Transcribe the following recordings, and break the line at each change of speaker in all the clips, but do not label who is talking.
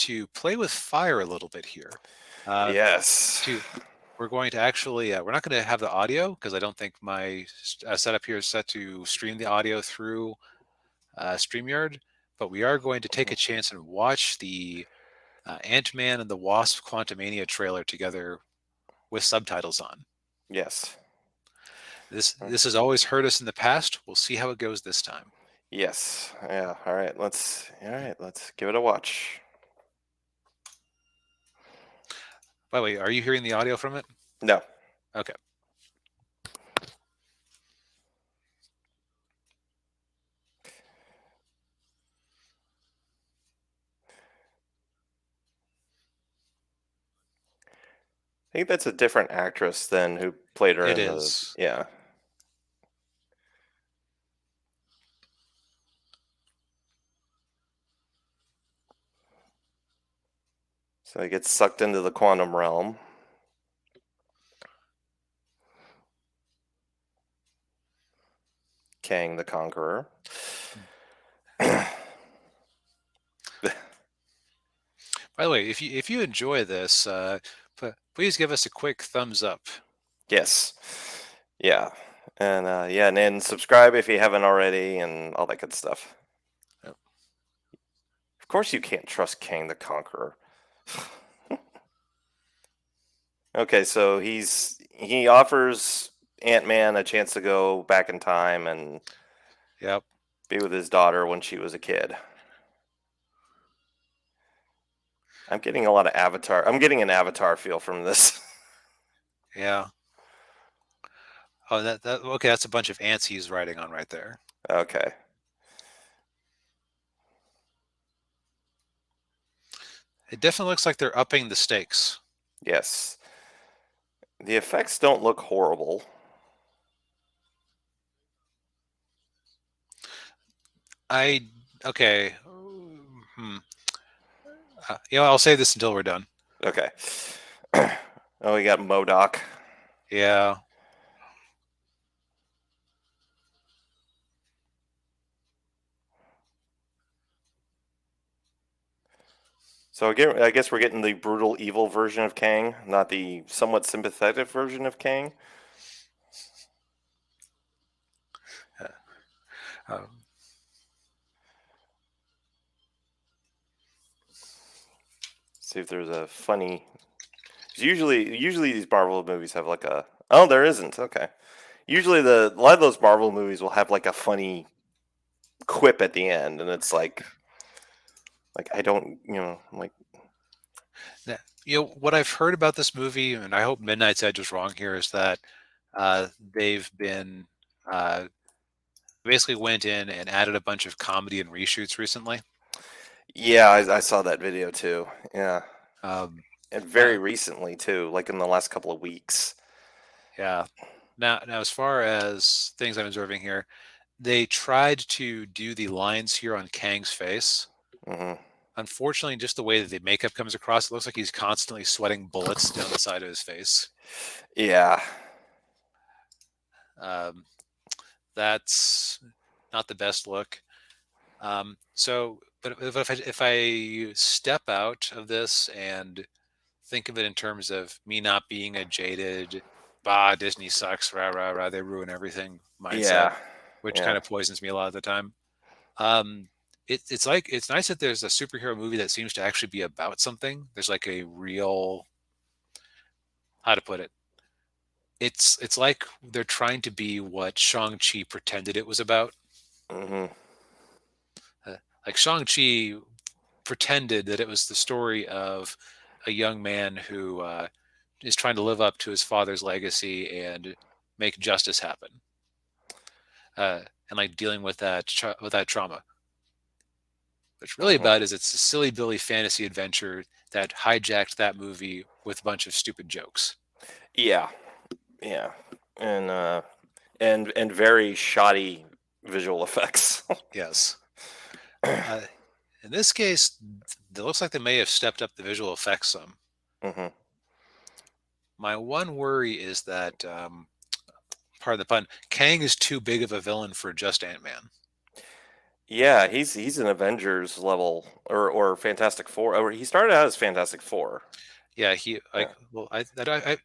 to play with fire a little bit here.
Yes.
We're going to actually, we're not going to have the audio because I don't think my setup here is set to stream the audio through StreamYard, but we are going to take a chance and watch the Ant-Man and the Wasp Quantumania trailer together with subtitles on.
Yes.
This has always hurt us in the past. We'll see how it goes this time.
Yes. Yeah. All right. Let's give it a watch.
By the way, are you hearing the audio from it?
No.
Okay.
I think that's a different actress than who played her
It
in the.
is.
Yeah. So he gets sucked into the quantum realm. Kang the Conqueror.
By the way, if you enjoy this, please give us a quick thumbs up.
Yes. Yeah. And and subscribe if you haven't already, and all that good stuff.
Yep.
Of course, you can't trust Kang the Conqueror. Okay, so he offers Ant-Man a chance to go back in time and
Yep.
be with his daughter when she was a kid. I'm getting a lot of Avatar. I'm getting an Avatar feel from this.
Yeah. Oh, okay. That's a bunch of ants he's riding on right there.
Okay.
It definitely looks like they're upping the stakes.
Yes. The effects don't look horrible.
Okay. I'll save this until we're done.
Okay. Oh, we got MODOK.
Yeah.
So again, I guess we're getting the brutal, evil version of Kang, not the somewhat sympathetic version of Kang.
Um,
See if there's a funny. Usually these Marvel movies have like a. Oh, there isn't. Okay. Usually a lot of those Marvel movies will have like a funny quip at the end, and it's like I don't, like.
what I've heard about this movie, and I hope Midnight's Edge was wrong here, is that they've been basically went in and added a bunch of comedy and reshoots recently.
Yeah, I saw that video too. Yeah,
Um,
and very recently too, like in the last couple of weeks.
Yeah. Now, as far as things I'm observing here, they tried to do the lines here on Kang's face.
Mm-hmm.
Unfortunately, just the way that the makeup comes across, it looks like he's constantly sweating bullets down the side of his face.
Yeah.
That's not the best look. But if I step out of this and think of it in terms of me not being a jaded, Disney sucks, rah, rah, rah, they ruin everything mindset, which kind of poisons me a lot of the time. It's nice that there's a superhero movie that seems to actually be about something. There's like a real, how to put it. It's like they're trying to be what Shang-Chi pretended it was about.
Mm-hmm.
Like Shang-Chi pretended that it was the story of a young man who is trying to live up to his father's legacy and make justice happen, and like dealing with that trauma. What's really about is it's a silly Billy fantasy adventure that hijacked that movie with a bunch of stupid jokes.
Yeah, yeah, and very shoddy visual effects.
Yes. In this case, it looks like they may have stepped up the visual effects some.
Mm-hmm.
My one worry is that, pardon the pun, Kang is too big of a villain for just Ant-Man.
Yeah, he's an Avengers level or Fantastic Four. Or he started out as Fantastic Four.
Yeah, he like
Yeah.
well, I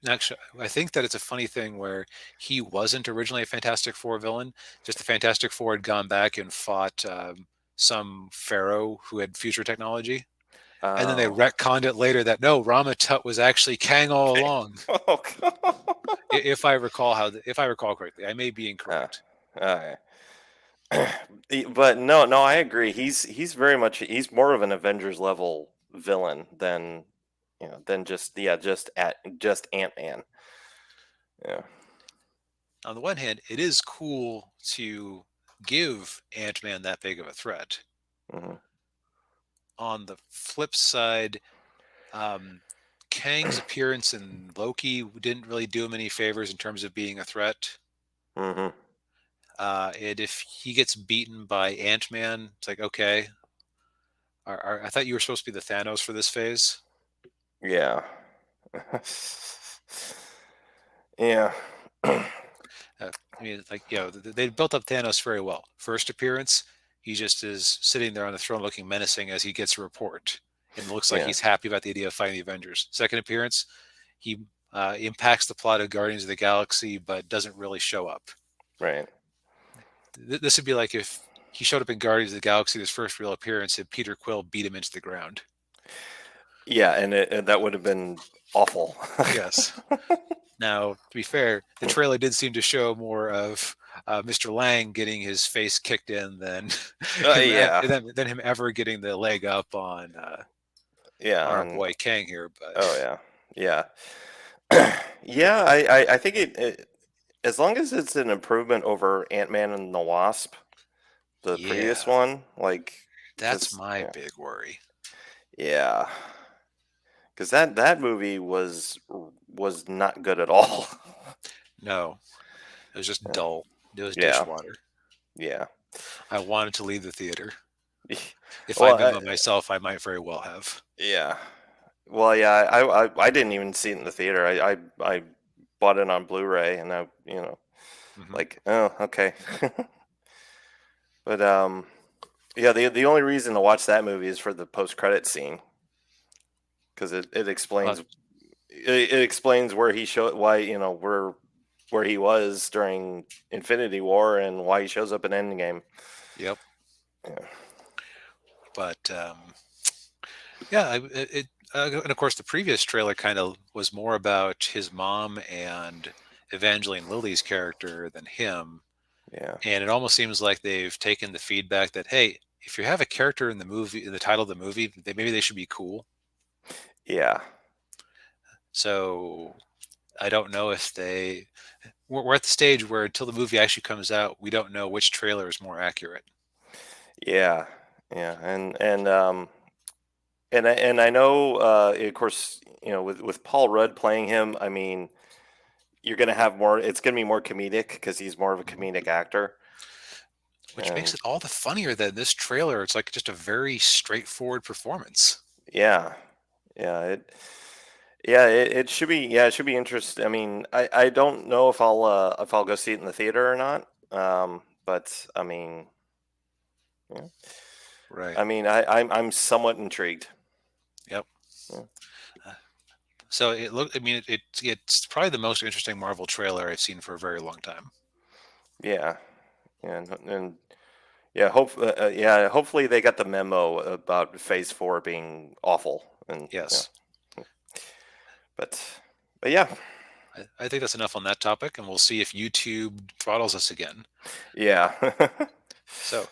actually I think that it's a funny thing where he wasn't originally a Fantastic Four villain. Just the Fantastic Four had gone back and fought some pharaoh who had future technology, and then they
Oh.
retconned it later that no, Rama Tut was actually Kang all
Okay.
along.
Oh,
If I recall if I recall correctly, I may be
uh,
incorrect.
okay. But no, no, I agree. He's very much he's more of an Avengers level villain than than just Ant-Man. Yeah.
On the one hand, it is cool to give Ant-Man that big of a threat.
Hmm.
On the flip side, Um, Kang's appearance in Loki didn't really do him any favors in terms of being a threat.
Hmm.
And if he gets beaten by Ant Man, it's like, okay, I thought you were supposed to be the Thanos for this phase.
Yeah. Yeah.
I mean, like, they built up Thanos very well. First appearance, he just is sitting there on the throne looking menacing as he gets a report. And it looks like
Yeah.
he's happy about the idea of fighting the Avengers. Second appearance, he impacts the plot of Guardians of the Galaxy, but doesn't really show up.
Right.
This would be like if he showed up in Guardians of the Galaxy, his first real appearance, and Peter Quill beat him into the ground.
Yeah, and that would have been awful.
Yes. Now, to be fair, the trailer did seem to show more of Mr. Lang getting his face kicked in than
Yeah.
than him ever getting the leg up
Yeah.
on our boy Kang here.
Oh
But
yeah. Yeah. Yeah, I think as long as it's an improvement over Ant-Man and the Wasp, the previous
yeah,
one, like,
that's
because
my big worry.
yeah, because that movie was not good at all.
No, it was just dull. It was
Yeah,
dishwater.
yeah.
I wanted to leave the theater. If
Well,
I'd been by myself, I might very well have.
yeah. Well, yeah. I didn't even see it in the theater. I bought it on Blu-ray, and
Hmm.
like, oh, okay. But yeah. The only reason to watch that movie is for the post-credit scene because it
Uh,
explains it explains where he showed why where he was during Infinity War and why he shows up in Endgame.
yep.
Yeah,
But yeah, and of course the previous trailer kind of was more about his mom and Evangeline Lilly's character than him,
yeah,
and it almost seems like they've taken the feedback that hey, if you have a character in the movie, in the title of the movie, maybe they should be cool.
yeah,
So I don't know if we're at the stage where until the movie actually comes out, we don't know which trailer is more accurate.
yeah, yeah, and I know, of course, with Paul Rudd playing him, I mean, you're gonna have more. It's gonna be more comedic because he's more of a
Mhm.
comedic actor,
Which makes
and
it all the funnier that this trailer, it's like just a very straightforward performance.
yeah, yeah, it should be it should be interesting. I mean, I don't know if I'll go see it in the theater or not. But I mean, yeah.
Right.
I mean, I'm somewhat intrigued.
Yep.
Yeah,
Uh, So it look. I mean, it's probably the most interesting Marvel trailer I've seen for a very long time.
yeah, and yeah, yeah. Hopefully, they got the memo about Phase 4 being awful, and
Yes.
but but yeah,
I think that's enough on that topic, and we'll see if YouTube throttles us again.
yeah.
So